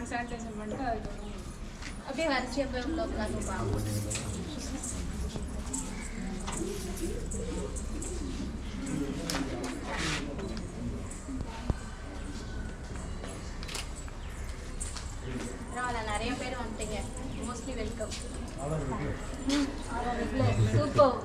Hand sanitiser பண்ணிட்டு அதுக்கப்புறம் அப்படியே வரிசையாக போய் உள்ள உட்காந்துப்பாங்க. நிறைய பேர் வந்துட்டீங்க. Mostly welcome. Super.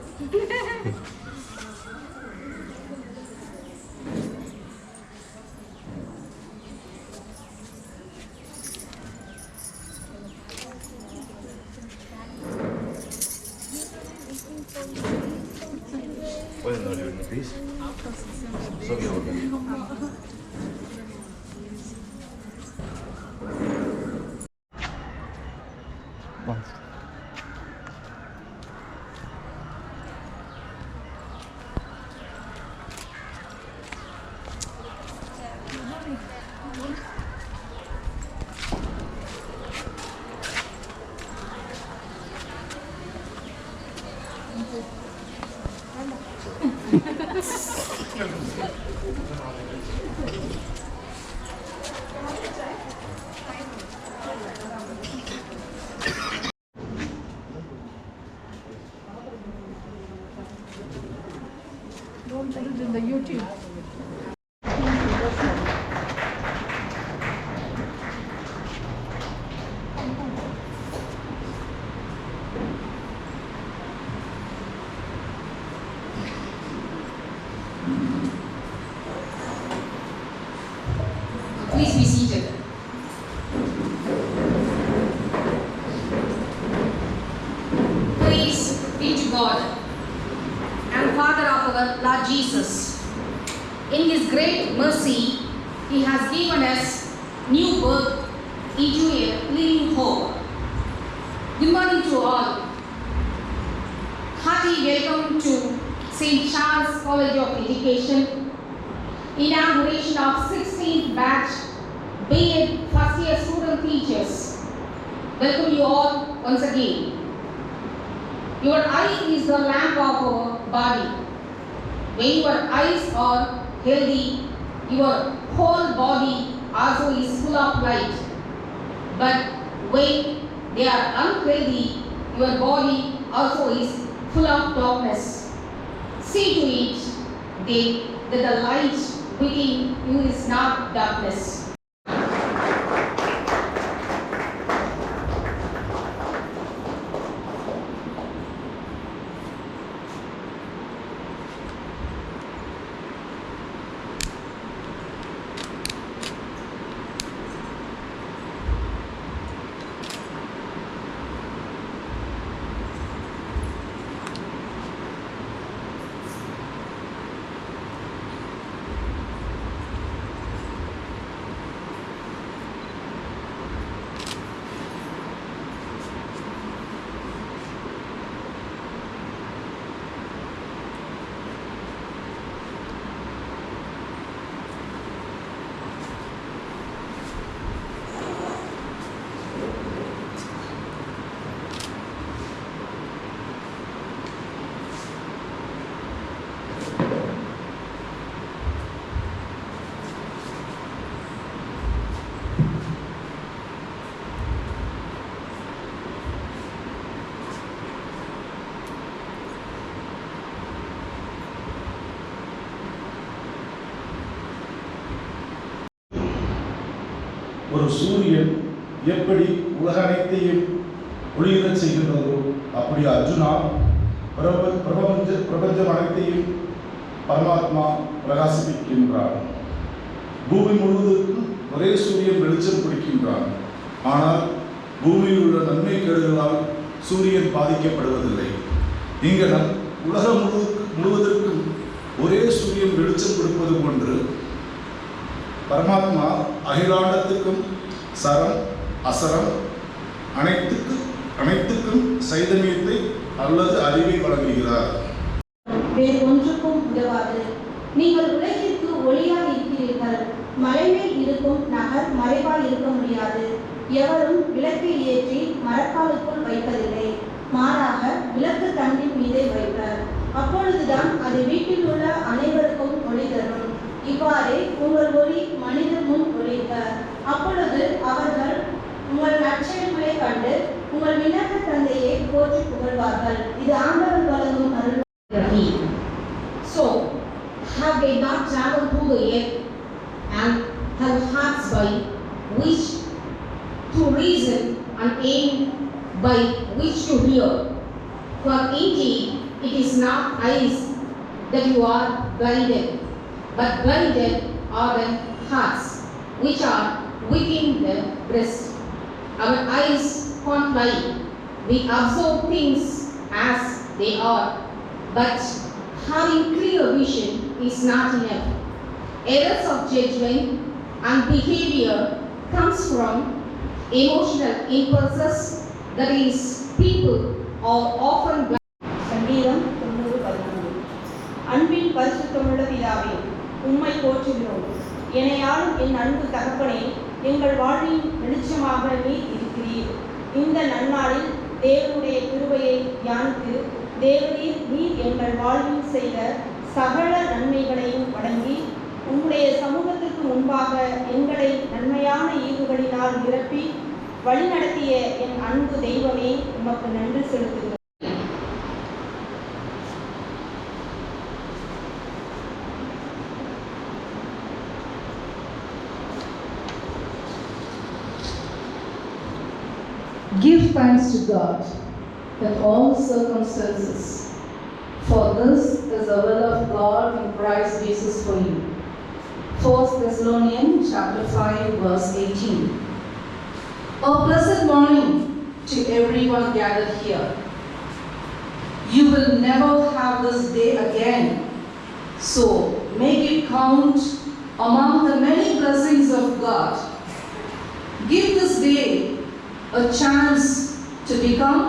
Pueden abrir un pis. Sobie orden. Don't put it in the YouTube. Please be seated. Praise be to God and Father of our Lord Jesus. In His great mercy, He has given us new birth into a living hope. Good morning to all. Hearty welcome to St. Charles College of Education. Inauguration of 16th batch B.Ed first year student teachers. Welcome you all once again. Your eye is the lamp of our body. When your eyes are healthy, your whole body also is full of light. But when they are unhealthy, your body also is full of darkness. See to it that the light within you is not darkness. ஒரு சூரியன் எப்படி உலக அனைத்தையும் ஒளியுறச் செய்கின்றதோ அப்படி அர்ஜுனா பிரபஞ்சம் அனைத்தையும் பரமாத்மா பிரகாசிப்பிக்கின்றார். பூமி முழுவதற்கும் ஒரே சூரியன் வெளிச்சம் கொடுக்கின்றார். ஆனால் பூமியில் உள்ள நன்மை கேடுகளால் சூரியன் பாதிக்கப்படுவதில்லை. இங்கு உலகம் முழுவதற்கும் ஒரே சூரியன் வெளிச்சம் கொடுப்பது போன்று பரமாத்மா அகிலாண்டத்துக்கும் சரம் அசரம் அனைத்துக்கும் சைதன்யத்தை அல்லது அறிவை வழங்குகிறார். வேறு ஒன்றுக்கும் உதவாது. நீங்கள் உலகிற்கு ஒளியாய் இருக்கிறீர்கள். மலைமேல் இருக்கும் நகர் மறைவாய் இருக்க முடியாது. எவரும் விளக்கை ஏற்றி மரக்காலுக்குள் வைப்பதில்லை. மாறாக விளக்கு தண்டின் மீதே வைப்பர். அப்பொழுதுதான் அது வீட்டில் உள்ள அனைவருக்கும் ஒளி தரும். இவ்வாறே உங்கள் ஒளி மனிதர் முன் ஒளிக்க. அப்பொழுது அவர்கள் உங்கள் நற்செயல்களை கண்டு உங்கள் விண்ணக தந்தையை போற்றி புகழ்வார்கள். இது ஆண்டவர் வழங்கும் அருள். So, have they not traveled through the earth and have hearts by which to reason and aim by which to hear? For indeed it is not eyes that you are blinded, but blinded are the hearts which are within the breast. Our eyes can't lie. We observe things as they are, but having clear vision is not enough. Errors of judgment and behavior comes from emotional impulses, that is, people are often சங்கீதம் 90:11. அன்பின் பரிசுத்தமுள்ள பிதாவே, உம்மை போற்றுகிறோம். என்னையாளும் என் அன்பு தகப்பனே, எங்கள் வாழ்வின் வெளிச்சமாக நீர் இருக்கிறீர். இந்த நன்னாளில் தேவனுடைய கிருபையை தியானித்து தேவரீர் நீர் எங்கள் வாழ்வில் செய்த சகல நன்மைகளையும் வழங்கி உம்முடைய சமூகத்திற்கு முன்பாக எங்களை நன்மையான ஈவுகளினால் நிரப்பி வழிநடத்திய என் அன்பு தெய்வமே, உமக்கு நன்றி செலுத்துகிறோம். Give thanks to God in all circumstances, for this is the will of God in Christ Jesus for you. 1 Thessalonians chapter 5 verse 18. A blessed morning to everyone gathered here. You will never have this day again, so make it count among the many blessings of God. Give this day a chance to become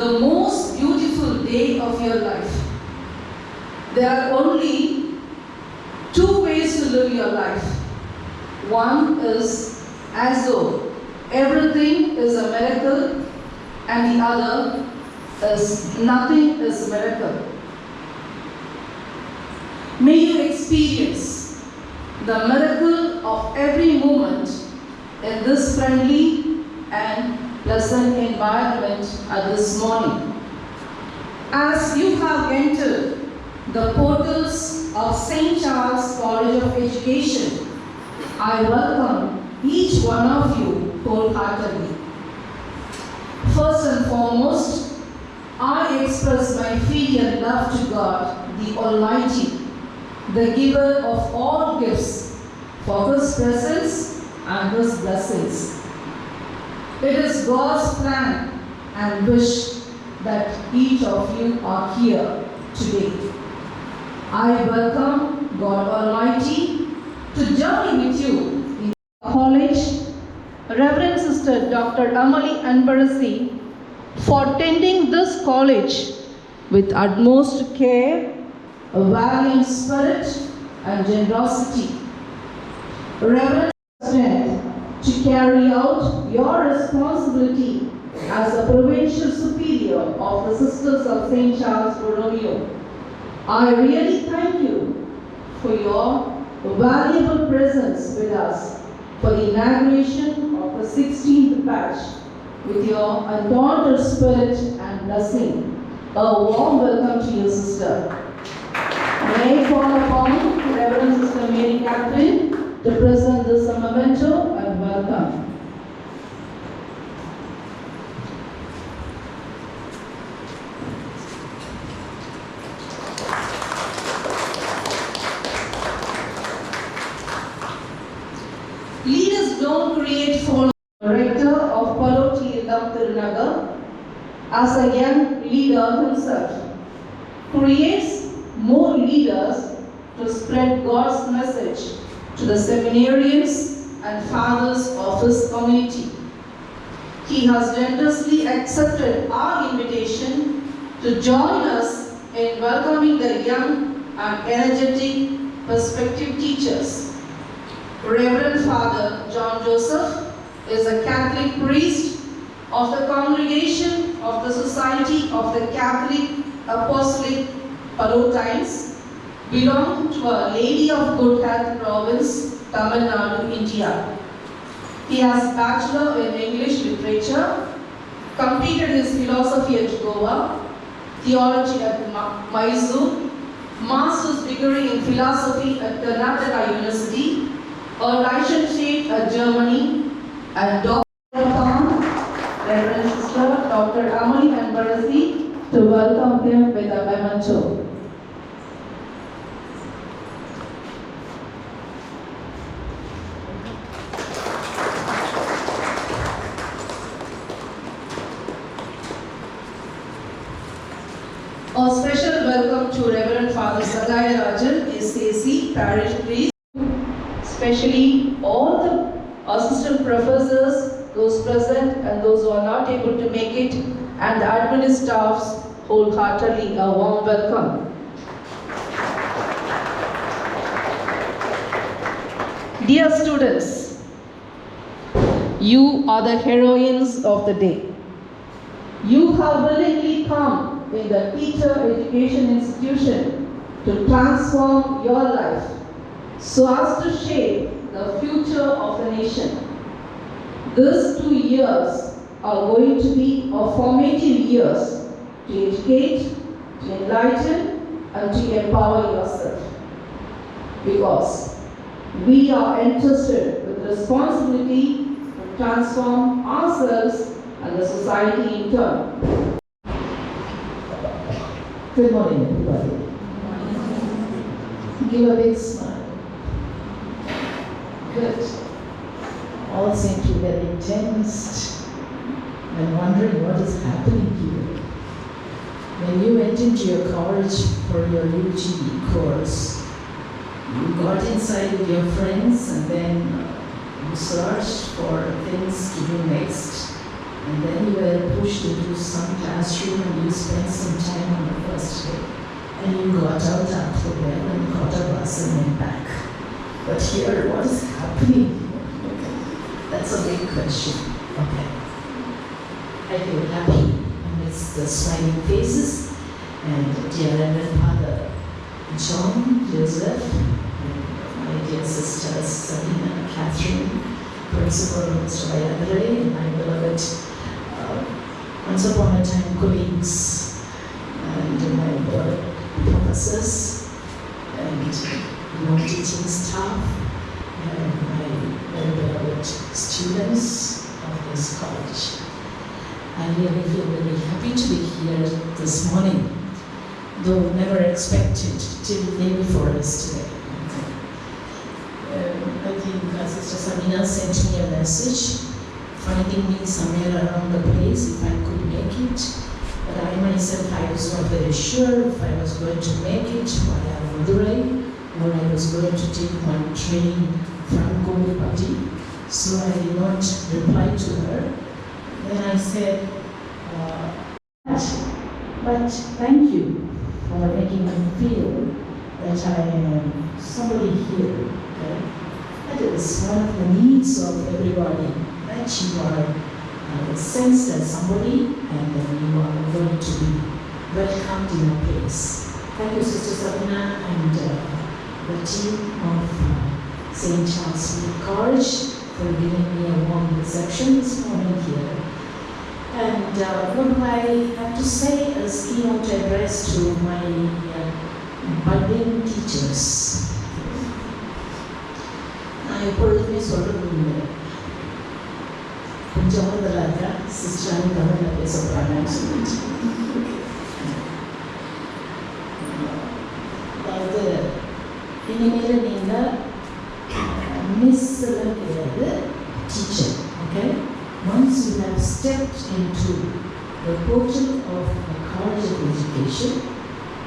the most beautiful day of your life. There are only two ways to live your life. One is as though everything is a miracle, and the other is nothing is a miracle. May you experience the miracle of every moment in this friendly and pleasant environment at this morning. As you have entered the portals of St. Charles College of Education, I welcome each one of you wholeheartedly. First and foremost, I express my filial love to God, the Almighty, the giver of all gifts, for His presence and His blessings. It is God's plan and wish that each of you are here today. I welcome God Almighty to journey with you in college, Reverend Sister Dr. Amali Anbarasi, for tending this college with utmost care, a valiant spirit and generosity. Reverend strength to carry out your responsibility as the provincial superior of the Sisters of St. Charles Borromeo. I really thank you for your valuable presence with us for the inauguration of the 16th batch with your undaunted spirit and blessing. A warm welcome to you, sister. May I call upon Reverend Sister Mary Catherine to present this memento and welcome. Leaders don't create followers. Rector of Paloti Tirnagar, as a young leader himself, creates more leaders to spread God's message to the seminarians and fathers of his community. He has generously accepted our invitation to join us in welcoming the young and energetic prospective teachers. Reverend Father John Joseph is a Catholic priest of the congregation of the Society of the Catholic Apostolic Palotines, belonging to Our Lady of Good Health province, Tamil Nadu, India. He has Bachelor in English Literature, completed his philosophy at Goa, theology at Mysore, master's degree in philosophy at Karnataka University, a licentiate at Germany, and Dr. Reverend Sister Dr. Amali Ambarasi to welcome him with a memento. A special welcome to Reverend Father Sagaya Rajan, SAC, Parish Priest, especially all the assistant professors, those present and those who are not able to make it, and the admin staffs, wholeheartedly a warm welcome. Dear students, you are the heroines of the day. You have willingly come in the teacher education institution to transform your life so as to shape the future of the nation. These 2 years are going to be a formative years to educate, to enlighten, and to empower yourself. Because we are entrusted with responsibility to transform ourselves and the society in turn. Good morning, everybody. Give a big smile. Good. All seem to be very tensed and wondering what is happening here. When you went into your college for your UG course, you got inside with your friends and then you searched for things to do next. And then you were pushed into some classroom and you spent some time on the first day. And you got out after well and got a bus and went back. But here, what is happening? That's a big question. Okay. I feel happy amidst the smiling faces and dear Reverend Father John, Joseph, and my dear sisters Sabina, Catherine, Principal Mr. Vayandre, and my beloved once upon a time colleagues, and my beloved professors, and teaching staff, and my very beloved students of this college. I really feel very happy to be here this morning, though never expected till the day before yesterday. I think Sister Sabina sent me a message finding me somewhere around the place if I could make it. But I myself, I was not very sure if I was going to make it via Madurai or I was going to take one train from Kovapati. So I did not reply to her. Then I said, but thank you for making me feel that I am somebody here. Okay? That is one of the needs of everybody. That you are sensed as somebody and then you are going to be welcomed in a place. Thank you, Sister Sabina and the team of St. Charles College for giving me a warm reception this morning here. And what I have to say as keynote address to my budding teachers. நான் எப்பொழுதுமே சொல்றது இல்லை கொஞ்சம் முதலாக சிஸ்டரான தமிழில் பேச போகிறாங்கன்னு சொல்லிட்டு அதாவது இனிமேல் நீங்கள் மிஸ்ஸெல்லாம் கிடையாது teacher okay once you have stepped into the portal of a college of education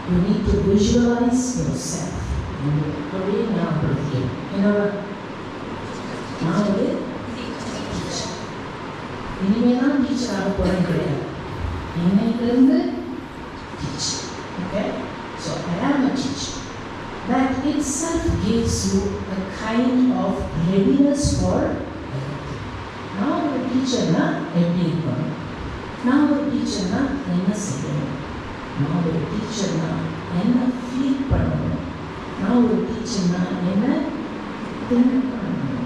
you need to visualize yourself அப்படியே நான் படிக்கிறேன் என்னோட நான் ஒரு டீச்சர் இனிமே தான் டீச்சர் ஆக போகிறேன் கிடையாது இன்னைக்கிலிருந்து teacher okay so I am a teacher. That itself gives you a kind of readiness for நான் ஒரு டீச்சர்னா எப்படி இருக்கணும் நான் ஒரு டீச்சர்னா என்ன செய்யணும் நான் ஒரு டீச்சர்னா என்ன ஃபீல் பண்ணணும் நான் ஒரு டீச்சர்னா என்ன திங்க் பண்ணணும்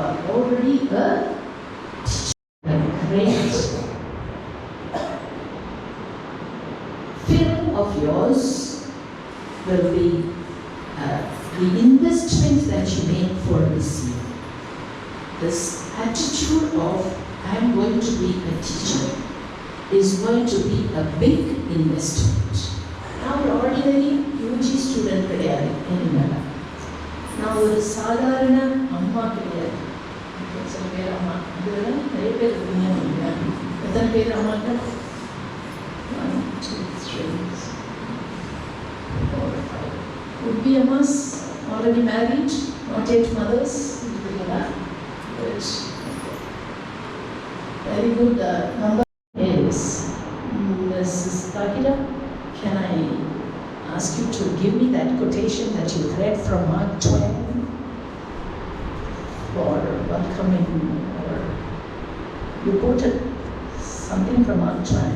are already a great film of yours will be the investment that you make for this year. This attitude of I am going to be a teacher is going to be a big investment. நான் ஒரு ordinary UG student கிடையாது என்ன, நான் ஒரு சாதாரண அம்மா கிடையாது. சில பேர் அம்மா, இதெல்லாம் நிறைய பேர் இருக்கீங்க. எத்தனை பேர் அம்மாக்கள்? 1, 2, 3, 4, 5. Would be amas already married, not yet mothers. Good. Very good. Number is Mrs. Takira. Can I ask you to give me that quotation that you read from Mark 12 for welcoming, or you quoted something from Mark 12.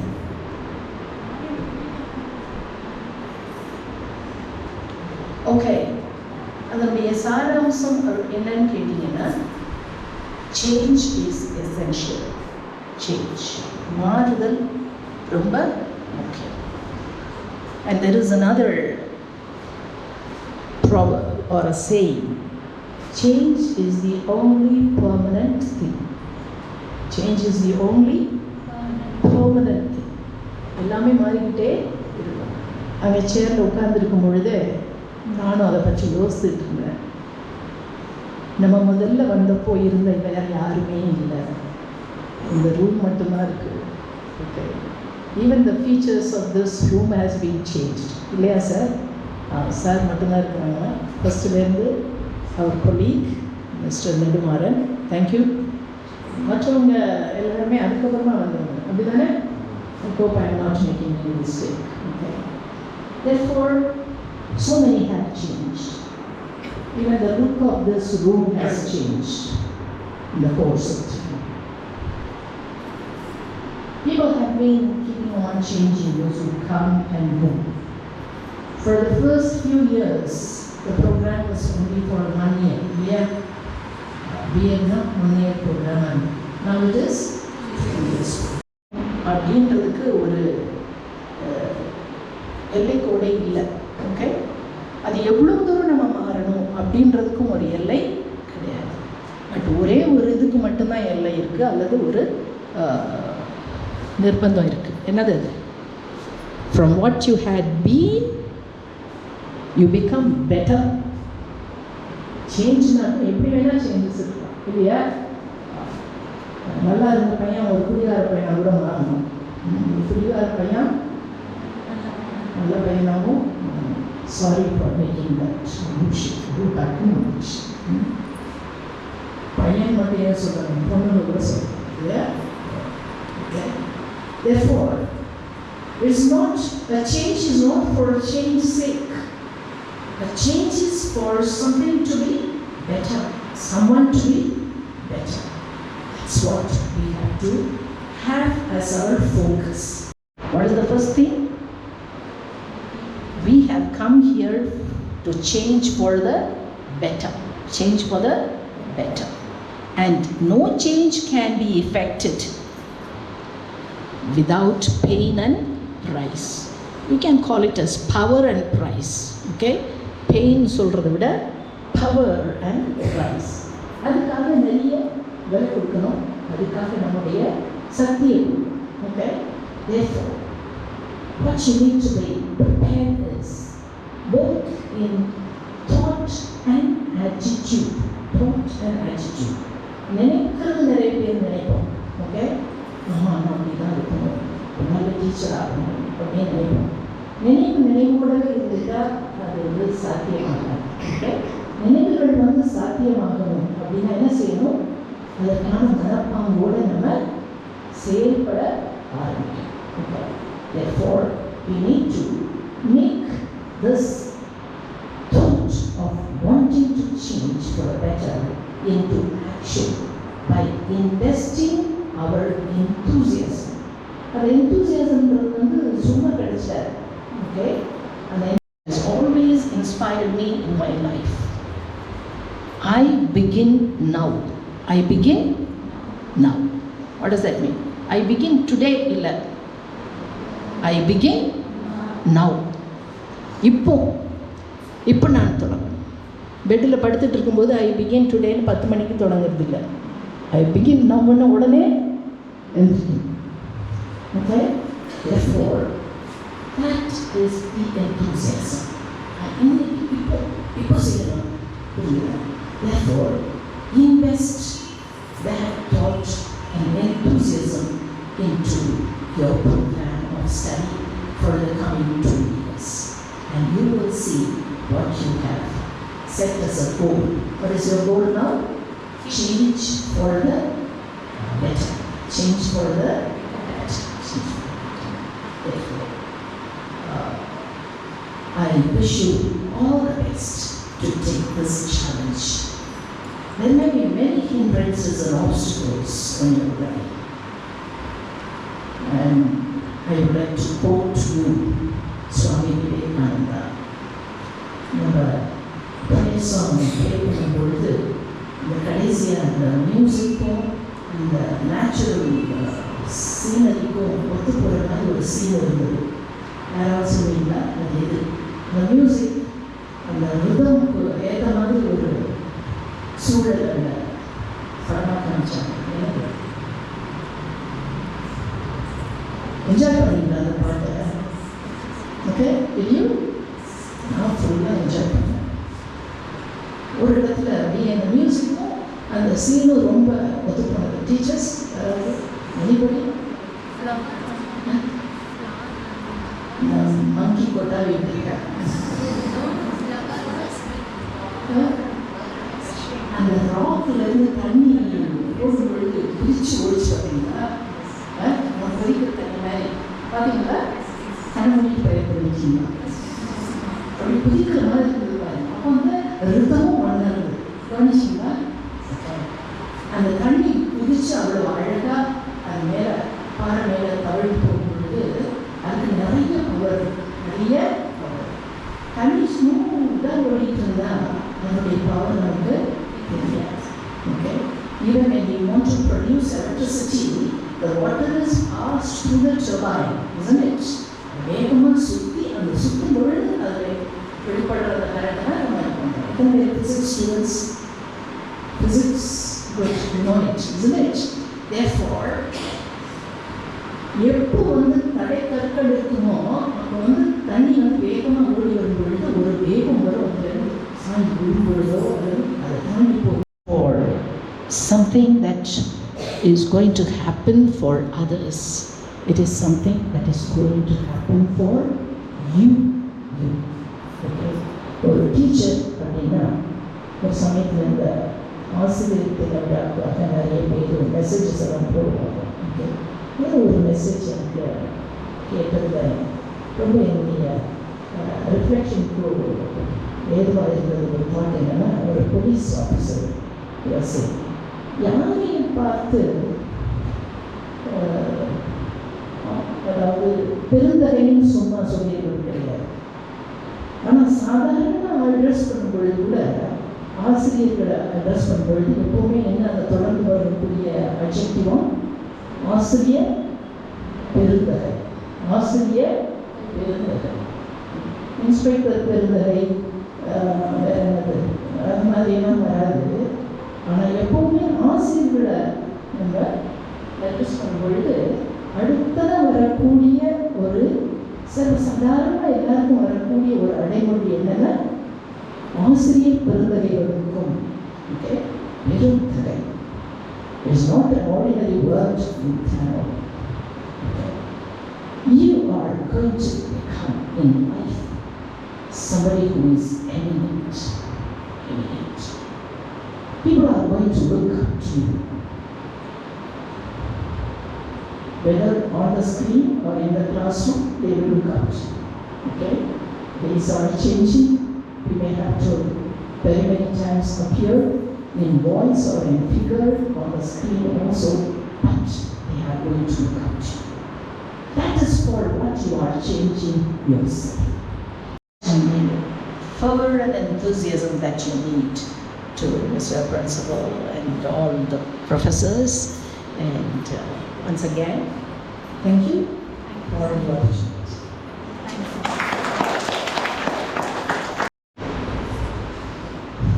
Okay. அதனுடைய சாராம்சம் என்னன்னு கேட்டீங்கன்னா, change is essential. Change, மாறுதல் ரொம்ப முக்கியம். And there is another proverb or a saying, change is the only permanent thing. Change is the only permanent thing. எல்லாமே மாறிக்கிட்டே இருக்கும். அங்கே சேரில் உட்கார்ந்துருக்கும் பொழுது நானும் அதை பற்றி யோசிச்சுட்டு இருந்தேன். நம்ம முதல்ல வந்தப்போ இருந்த வேறு யாருமே இல்லை, இந்த ரூம் மட்டும்தான் இருக்குது. Okay, even the features of this room has been changed இல்லையா சார்? சார் மட்டும்தான் இருக்கிறாங்க. ஃபஸ்ட்டுலேருந்து அவர் கொலீக் மிஸ்டர் நெடுமாறன், தேங்க்யூ. மற்றவங்க எல்லாருமே அதுக்கப்புறமா வந்தவங்க, அப்படி தானே? I hope I am not making any mistake. Okay. Therefore, so many have changed. Even the look of this room has changed in the course of time. People have been keeping on changing, those who come and go. For the first few years, the program was only for 1 year. We have not 1 year program. Now it is 2 years. அப்படின்றதுக்கு ஒரு எல்லைக்கோடை இல்லை. Okay, அது எவ்வளோ தூரம் நம்ம மாறணும் அப்படின்றதுக்கும் ஒரு எல்லை கிடையாது. பட் ஒரே ஒரு இதுக்கு மட்டும்தான் எல்லை இருக்குது, அல்லது ஒரு நிர்பந்தம் இருக்குது. என்னது அது? From what you had been you become better. சேஞ்ச்னா எப்படி வேணால் சேஞ்சஸ் இருக்கலாம் இல்லையா? நல்லா இருந்த பையன் ஒரு குடிகார பையனாக கூட மாறணும். குடிகார பையன் நல்ல பையனாகவும். சாரி ஃபார் மேக்கிங் தட் பையன் மட்டும் ஏன் சொல்கிறாங்க, பொண்ணுங்க கூட சொல்கிறாங்க. Therefore, it's not, a change is not for change's sake. A change is for something to be better, someone to be better. That's what we have to have as our focus. What is the first thing? We have come here to change for the better. Change for the better. And no change can be effected without pain and price. You can call it as power and price. Okay? Pain சொல்றதை விட power and price. அதுக்காக நிறைய விலை கொடுக்கணும், அதுக்காக நம்முடைய சக்தியை. Okay? Therefore, what you need to be prepared is both in thought and attitude. Thought and attitude. நினைக்கிறது நிறைய பேர் நினைப்போம். ஓகே, நான் அப்படி தான் இருக்கணும், நல்ல டீச்சர் ஆகணும் அப்படின்னு நினைப்போம். நினைவோடவே இருந்துட்டால் அது சாத்தியமாகாது. ஓகே, நினைவுகள் சாத்தியமாகணும் அப்படின்னா என்ன செய்யணும்? அதற்கான மனப்பாங்கோடு நம்ம செயல்பட ஆரம்பிக்கணும். Okay, therefore we need to make this thought of wanting to change for a better into action by investing our enthusiasm. அந்த enthusiasmன்றது சும்மா கிடைச்சாது. Okay, and it has always inspired me in my life. I begin now. I begin now. What does that mean? I begin today illa. I begin now. இப்போ நான் தொடங்கணும். பெட்டில் படுத்துட்டு இருக்கும்போது ஐ begin டுடேன்னு 10 மணிக்கு தொடங்குறது இல்லை. ஐ பிகின் நவ்வுன்னு உடனே எழுந்திரிக்கணும். Okay, therefore that is the enthusiasm. இன்னைக்கு இப்போ செய்யணும். Therefore invest that thought and enthusiasm into your program of study for the coming 2 years, and you will see what you have set as a goal. What is your goal now? Change for the better. Change for the better. Therefore, I wish you all the best to take this challenge. There may be many hindrances and obstacles on your way. And I would like to quote to you Swami Vivekananda. நம்ம பழைய song கேட்கும் பொழுது இந்த கடைசியாக அந்த மியூசிக்கும் இந்த natural சீனரிக்கும் ஒத்து போகிற மாதிரி ஒரு சீன் இருந்தது. யாராவது சொல்லுவீங்களா? அது எது? அந்த மியூசிக் அந்த ரிதம்க்கு ஏற்ற மாதிரி ஒரு சூழல் அந்த படமாக காமிச்சாங்க. எனக்கு என்ஜாய் பண்ணீங்களா அந்த பாட்டை? ஓகே, இல்லையோ? நான் ஃபுல்லாக என்ஜாய் பண்ணேன். ஒரு இடத்துல அப்படியே அந்த மியூசிக்கும் அந்த சீனும் ரொம்ப ஒத்து போனது. டீச்சர்ஸ் யாராவது எனிபடி? மங்கி கொட்டா வீட்டிருக்கேன். அந்த ராக்லேருந்து தண்ணி போடும் பொழுது பிரித்து ஒழிச்சு பார்த்தீங்களா? நம்ம குடிக்கிற தண்ணி மாதிரி பார்த்தீங்களா? கண்ணமொழி பயன்படுத்திங்களா? அப்படி குதிக்கிற மாதிரி இருக்குது பாருங்க. அப்போ வந்து ரிதமும் வளருது. கவனிச்சிங்களா? அந்த தண்ணி குதிச்சு அவ்வளோ அழகாக அது மேலே பாறை மேலே தவழ்ந்து போகும் பொழுது அதுக்கு நிறைய பவர், நிறைய பவர். தண்ணி ஸ்மூத்தாக ஓடிட்டு இருந்தால் அதனுடைய பவர் நமக்கு தெரியாது. Okay, even when we want to produce electricity, the water is passed through the turbine, isn't it? வேகமாக சுற்றி அந்த சுற்றும் பொழுது அதில் வெளிப்படுற அந்த கரண்ட்டை நம்ம இது பண்ணுறோம். எத்தனை physics students, physics good, you know it, isn't it? Therefore, எப்போ வந்து தடை கற்கள் இருக்குமோ அப்போ வந்து தண்ணி வந்து வேகமாக ஓடி வரும் பொழுது ஒரு வேகம் வரும். அதுலேருந்து சாய்ந்து விழும் பொழுதோ அல்லது அதை தாண்டி போகும். For something that is going to happen for others, it is something that is going to happen for you. Okay? ஒரு டீச்சர் அப்படின்னா ஒரு சமயத்தில் இந்த ஆசிரியர் தினவிழாக்காக நிறைய பேர் மெசேஜஸ் எல்லாம் போடுவாங்க. ஓகே, ஒரு மெசேஜ் எனக்கு கேட்டதில் ரொம்ப என்னுடைய ரிஃப்ளெக்ஷனுக்கு ஏதுவாக இருந்தது. ஒரு பாட்டு என்னென்னா, ஒரு போலீஸ் ஆஃபீஸர் யாரையும் பார்த்து அதாவது பெருந்தகைன்னு சும்மா சொல்லிடுறது கிடையாது. ஆனால் சாதாரண அட்ரஸ் பண்ணும் பொழுது கூட ஆசிரியர்களை அட்ரஸ் பண்ணும் பொழுது எப்போவுமே என்ன அதை தொடர்ந்து வரக்கூடிய அட்ஜெக்டிவும் ஆசிரியர் பெருந்தகை, ஆசிரியர் பெருந்தகை, இன்ஸ்பெக்டர் பெருந்தகை, வேற என்னது அது மாதிரியெல்லாம் வராது. ஆனால் எப்போவுமே ஆசிரியர்களை நம்ம அட்ரஸ் பண்ணும் பொழுது அடுத்ததாக வரக்கூடிய ஒரு சர்வசாதாரணமாக எல்லாருக்கும் வரக்கூடிய ஒரு அடைமொழி என்னென்னா ஆசிரியர் பெருந்தகைகளுக்கும். ஓகே, பெருந்தகை is not an ordinary word in Tamil. Okay. You are going to become in life somebody who is eminent. Eminent. People are going to look up to you, whether on the screen or in the classroom. They will look up to you. Okay, days are changing. We may have to very many times appear in voice or in figure on the screen also, but they are going to look up to you. That is for what you are changing yourself. And the fervor and enthusiasm that you need to to Mr. Principal and all the professors. And once again, thank you for your attention.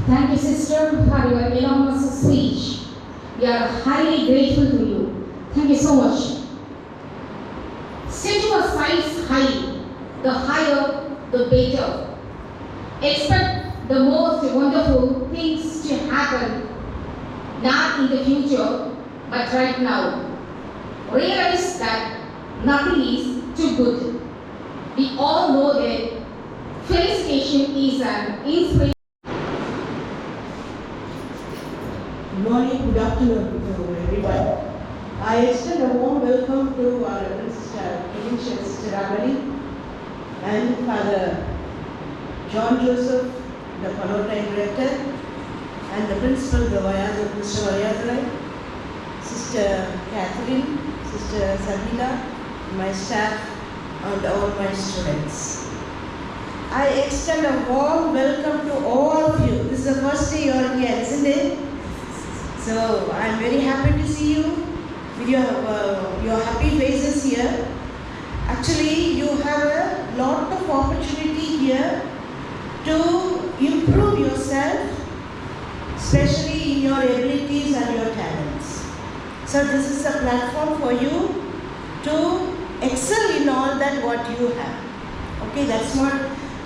Thank you, sister, for your enormous speech. We are highly grateful to you. Thank you so much. Set your sights high. The higher, the better. Expect the most wonderful things to happen, not in the future, but right now. Realize that nothing is too good. We all know that felicitation is an inspiration. Good morning, good afternoon to everyone. I extend a warm welcome to our Reverend Sister, Provincial Sister Amali, and Father John Joseph, the Pallottine Director, and the Principal, Mr. Vayatulai, Sister Catherine, Sister Sabina, my staff, and all my students. I extend a warm welcome to all of you. This is the first day you are here, isn't it? So I am very happy to see you with your happy faces here. Actually, you have a lot of opportunity here to improve yourself, especially in your abilities and your talents. So this is a platform for you to excel in all that what you have. Okay, that's what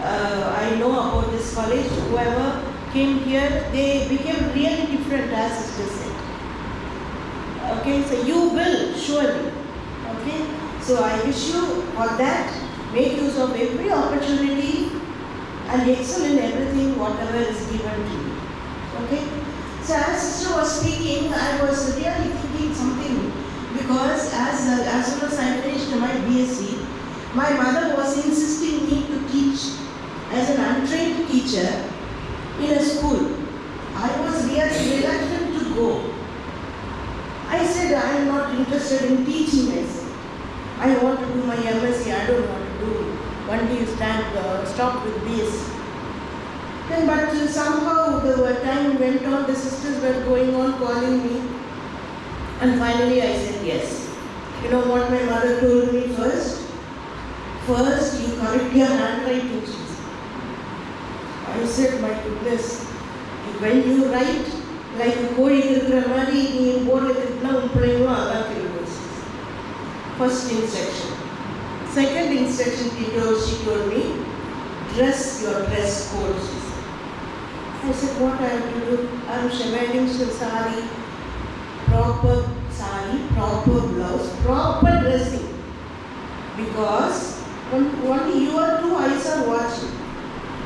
I know about this college. Whoever came here, they became really different, as sister said. Okay, so you will surely. Okay, so I wish you for that. Make use of every opportunity and excel in everything, whatever is given to you. Okay, so as sister was speaking, I was really thinking something, because as soon as I finished my BSc, my mother was insisting me to teach as an untrained teacher in a school. I was really reluctant to go. I said, I am not interested in teaching myself. I want to do my MSc, I don't want to do only stop with BSc. Then, but somehow the time went on, the sisters were going on calling me, and finally I said yes. You know what my mother told me first? First, you correct your handwriting. I said, my goodness, when you write like a kodi irukra mari nee board la kirukna un pillaiyum adha kirukku. First instruction. Second instruction she told me, dress your dress code. I said, what I have to do? I am wearing sari, proper blouse, proper dressing, because only your two eyes are watching.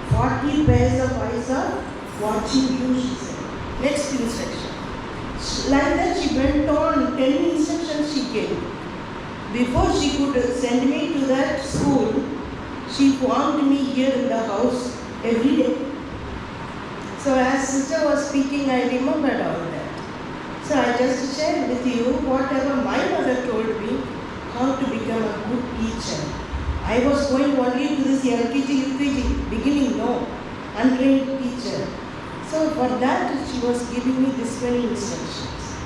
40 pairs of eyes are watching you, she said. Next instruction. Like that she went on, 10 instructions she gave. Before she could send me to that school, she found me here in the house every day. So as sister was speaking, I remembered all that. So I just shared with you whatever my mother told me, how to become a good teacher. I was going only to this LKG, UKG, beginning, no, untrained teacher. So for that, she was giving me this many instructions.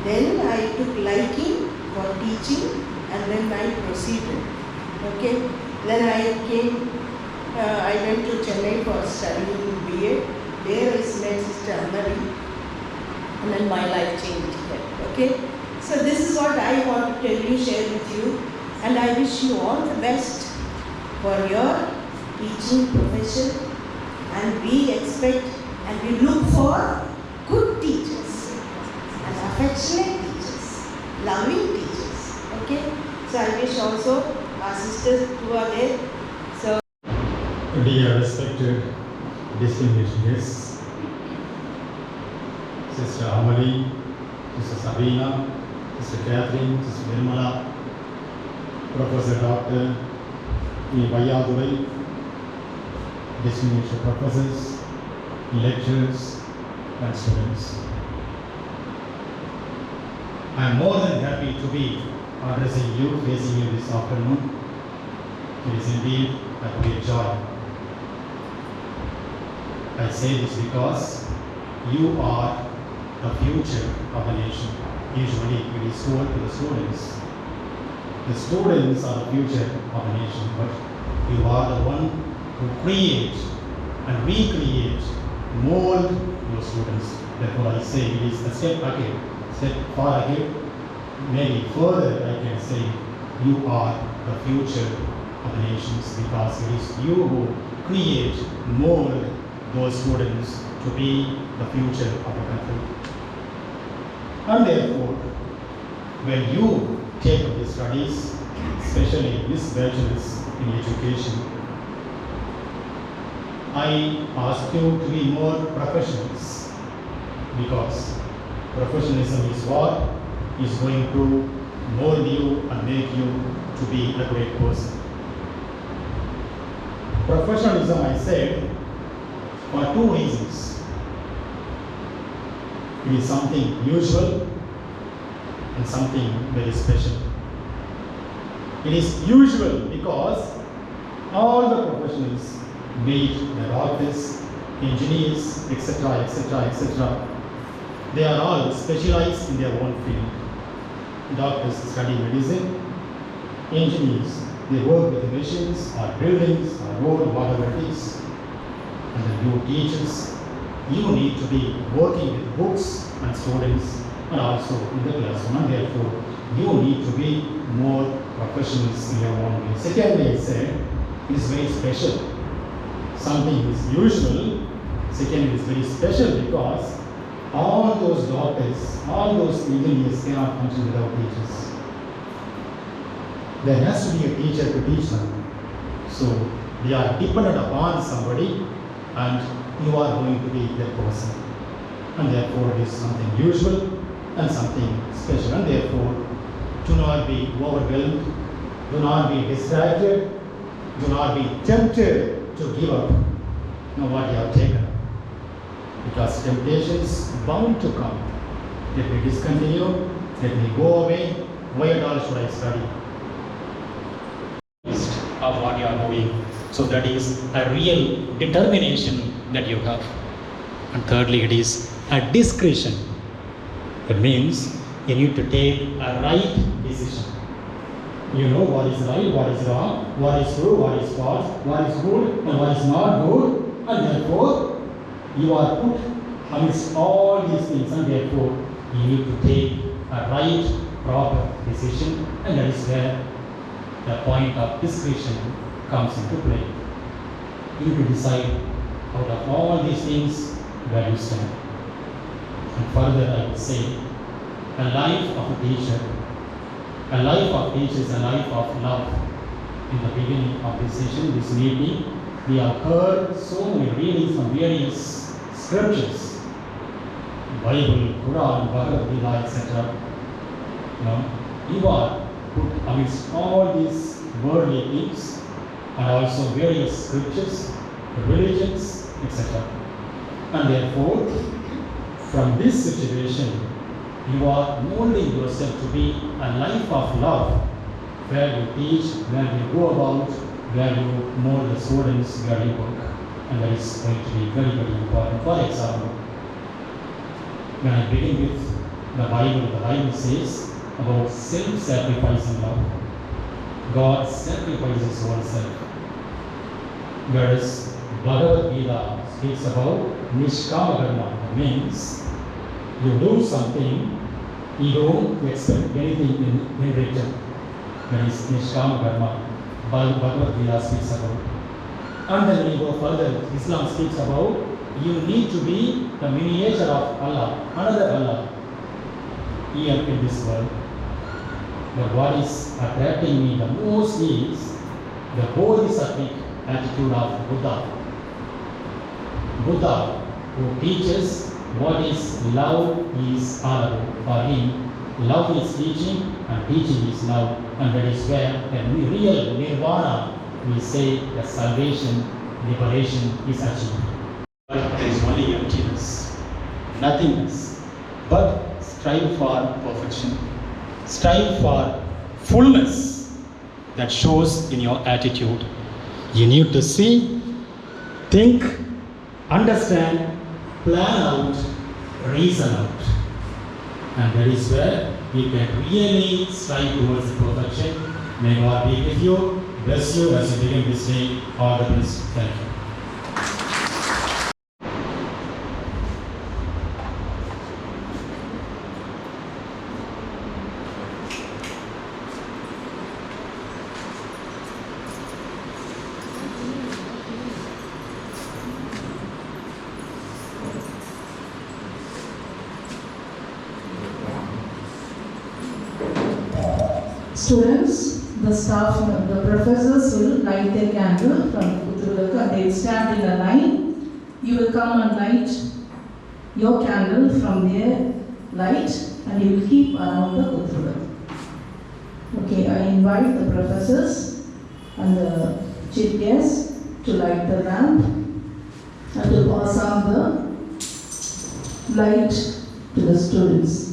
Then I took liking for teaching, and then I proceeded. Okay, then I went to Chennai for studying BA. There I met Sister Amali, and then my life changed here. Okay, so this is what I want to tell you, share with you. And I wish you all the best for your teaching profession, and we expect and we look for good teachers and affectionate teachers, loving teachers. Okay? So I wish also our sisters who are there. So, dear respected distinguished guests, Sister Amali, Sister Sabina, Sister Catherine, Sister Nirmala, Professor Dr. E. Vayatulai, distinguished professors, lecturers, and students. I am more than happy to be addressing you, facing you this afternoon. It is indeed a great joy. I say this because you are the future of the nation. Usually it is told to the students. The students are the future of the nation, but you are the one who create and recreate, mold your students. Therefore I say it is a step ahead, step far ahead. Maybe further I can say you are the future of the nations, because it is you who create, mold those students to be the future of the country. And therefore, when you take up the studies, especially this bachelor's in education, I ask you to be more professionals, because professionalism is what is going to mold you and make you to be a great person. Professionalism, I said, for two reasons. It is something usual and something very special. It is usual because all the professionals, be it the doctors, engineers, etc., etc., etc., they are all specialized in their own field. Doctors study medicine, engineers, they work with machines or buildings or road, whatever it is. And then you teachers, you need to be working with books and students and also in the classroom, and therefore you need to be more professionals in your own way. Secondly, I said, it is very special. Something is usual, second is very special, because all those doctors, all those engineers cannot function without teachers. There has to be a teacher to teach them. So they are dependent upon somebody, and you are going to be that person. And therefore it is something usual and something special. And therefore, do not be overwhelmed, do not be distracted, do not be tempted to give up what you have taken. Because temptations bound to come. Let me discontinue, let me go away, why at all should I study? Of what you are doing. So that is a real determination that you have. And thirdly, it is a discretion. That means you need to take a right decision. You know what is right, what is wrong, what is true, what is false, what is good and what is not good, and therefore you are put amidst all these things, and therefore you need to take a right, proper decision, and that is where the point of discretion comes into play. You need to decide out of all these things where you stand. And further, I would say, a life of a teacher, a life of teacher is a life of love. In the beginning of this session, this meeting, we have heard so many readings from various scriptures, Bible, Quran, Bhagavad Gita, etc. You are put amidst all these worldly things and also various scriptures, religions, etc. And therefore, from this situation, you are molding yourself to be a life of love, where you teach, where you go about, where you mold the students, where you work. And that is going to be very, very important. For example, when I begin with the Bible says about self-sacrificing love. God sacrifices oneself. Whereas Bhagavad Gita speaks about Nishkama Karma, means you do something, you don't expect anything in return. That is Nishkama Karma, Bhagavad Gita speaks about. And then when you go further, Islam speaks about you need to be the miniature of Allah, another Allah, here in this world. But what is attracting me the most is the bodhisattvic attitude of Buddha. Buddha, who teaches what is love is all about. For him, love is teaching and teaching is love. And that is where the real nirvana, we say that salvation, liberation is achieved. But there is only emptiness, nothingness. But strive for perfection. Strive for fullness that shows in your attitude. You need to see, think, understand, plan out, reason out. And that is where we can really strive towards the perfection. May God be with you, bless you as you begin this day. All the best. Thank you. Students, the staff, the professors will light their candle from Kuthurulakku and they will stand in a line. You will come and light your candle from their light and you will keep around the Kuthurulakku. Okay, I invite the professors and the chief guests to light the lamp and to pass on the light to the students.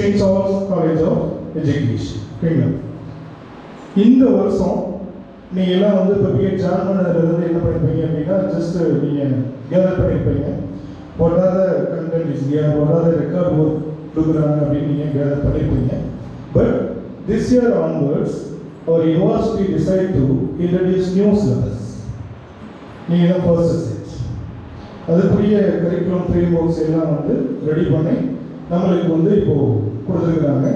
Saint Charles College of Education. ஓகேங்களா? இந்த வருஷம் நீங்கள் எல்லாம் வந்து இப்போ BEd join பண்ணதுலேருந்து என்ன பண்ணிருப்பீங்க அப்படின்னா ஜஸ்ட் நீங்கள் கேதர் பண்ணியிருப்பீங்க. What are the content is here, what are the record work கொடுக்குறாங்க அப்படின்னு நீங்கள் கேதர் பண்ணியிருப்பீங்க. But this year onwards our university decide to introduce new syllabus. நீங்கள் தான் ஃபர்ஸ்ட் ஸ்டேஜ். அதுக்குரிய கரிக்குலம் ஃப்ரேம் ஒர்க்ஸ் எல்லாம் வந்து ரெடி பண்ணி நம்மளுக்கு வந்து இப்போது கொடுத்துருக்குறாங்க.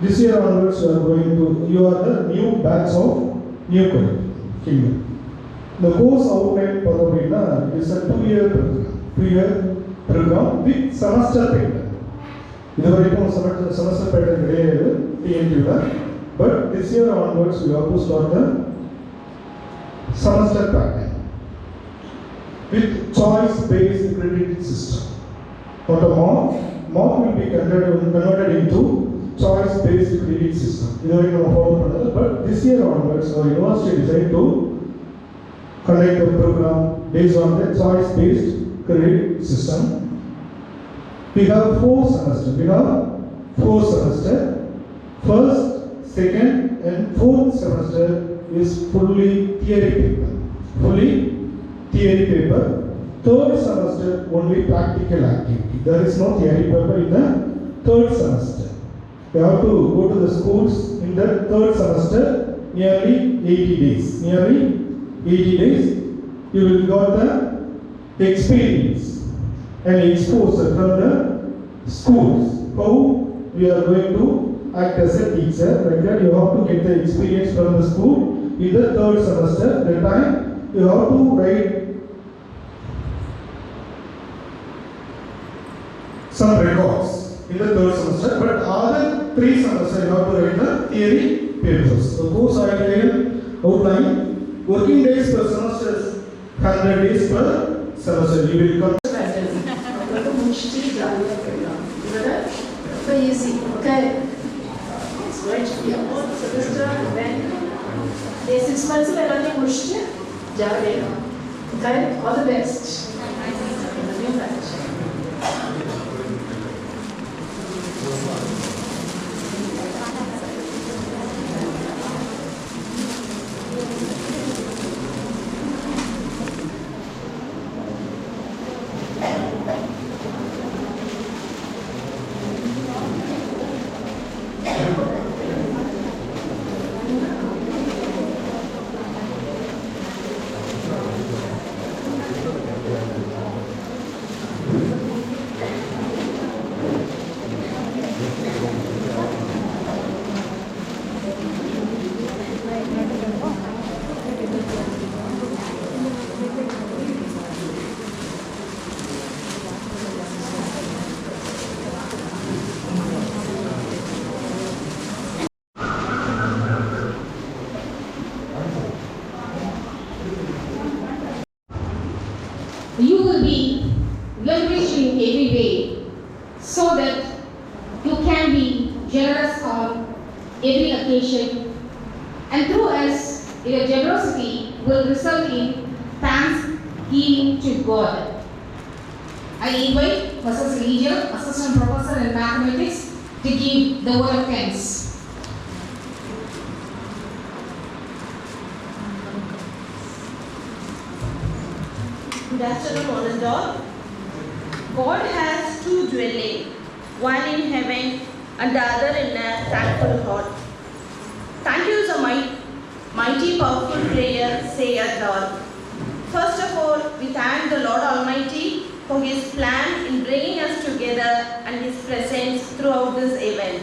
This year onwards you are the new batch of new curriculum. Okay. The course outline பார்த்தோம் அப்படின்னா it's a 2-year program with semester pattern. இது வரைக்கும் செமஸ்டர் பேட்டர்ன் கிடையாது டிஎன்டியில். But this year onwards we have to start the semester pattern with choice-based credit system. Not a mock will be converted into choice-based credit system. This is we follow another. But this year onwards our university decided to conduct a program based on the choice-based credit system. We have 4 semesters. First, second and fourth semester is fully theory paper. Third semester only practical activity. There is no theory paper in the third semester. You have to go to the schools in the third semester nearly 80 days. You will got the experience and exposure from the schools. How we are going to act as a teacher, like that you have to get the experience from the school in the third semester. That time you have to write some records in the third semester, but other 3 semesters you have to write the theory papers. So course outline, working days per semester is 100 days per semester. You will come. So easy, okay? It's going to be a whole semester and then 6 months we are learning Mushti, Java. Okay? All the best. The new batch. You will be leveraged in every way so that you can be generous on every occasion, and through us your generosity will result in thanksgiving to God. I invite Mrs. Legion, Assistant Professor in Mathematics, to give the word of thanks. Good afternoon, honest all. God has 2 dwellings, one in heaven and the other in a thankful heart. Thank you is a mighty powerful prayer, say us all. First of all, we thank the Lord Almighty for His plan in bringing us together and His presence throughout this event.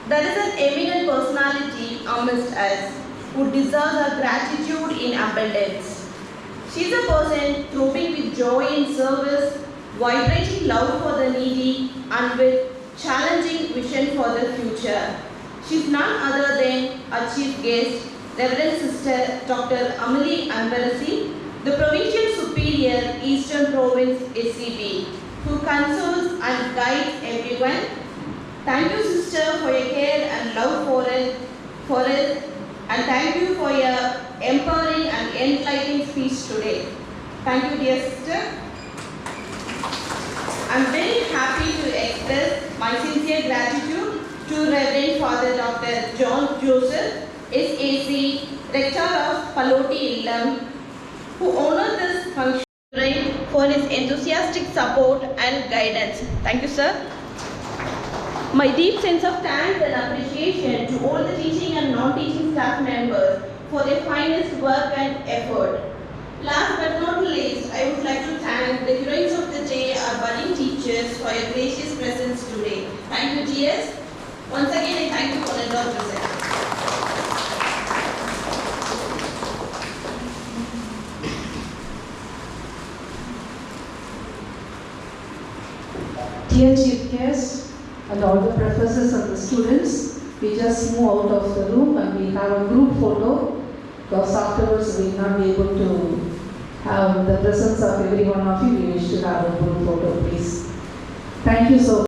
There is an eminent personality amongst us who deserves our gratitude in abundance. She is a person throbbing with joy in service, vibrating love for the needy, and with challenging vision for the future. She is none other than our chief guest, Reverend Sister Dr. Amelie Ambarasi, the Provincial Superior, Eastern Province SCB, who consoles and guides everyone. Thank you, Sister, for your care and love for us, and thank you for your empowering and enlightening speech today. Thank you, dear sister. I am very happy to express my my sincere gratitude to Reverend Father Dr. John Joseph, SAC, Rector of Paloti Illam, who honored this function for his enthusiastic support and guidance. Thank you, sir. My deep sense of thanks and appreciation to all the teaching and non-teaching staff members for their finest work and effort. Last but not least, I would like to thank the heroines of the day, our budding teachers, for your gracious presence today. Thank you, GS. Once again, I thank you for the Lord present. Dear Chief Guest and all the professors and the students, we just move out of the room and we have a group photo because afterwards we will not be able to have the presence of every one of you. We wish to have a group photo, please. Thank you so much.